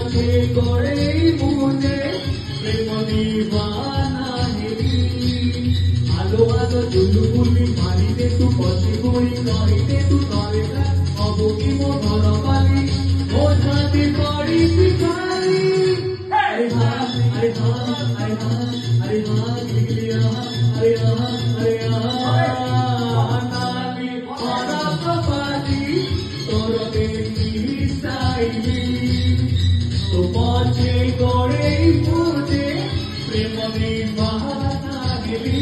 পথে করে মুজে প্রেম দিবানা হেরি আলো আলো চুলুবুলি মারিতে তু পথে করি করিতে তু তরে অবকি মো ধর পালি ও ছাতি করি পিছালি আরে হা আরে হা আরে হা আরে হা গিলিয়া আরে হা আরে হা নালি ভরা কপালি তোর দেখি সাইলি তো পথে করে মুজে প্রেম দিবানা হেরি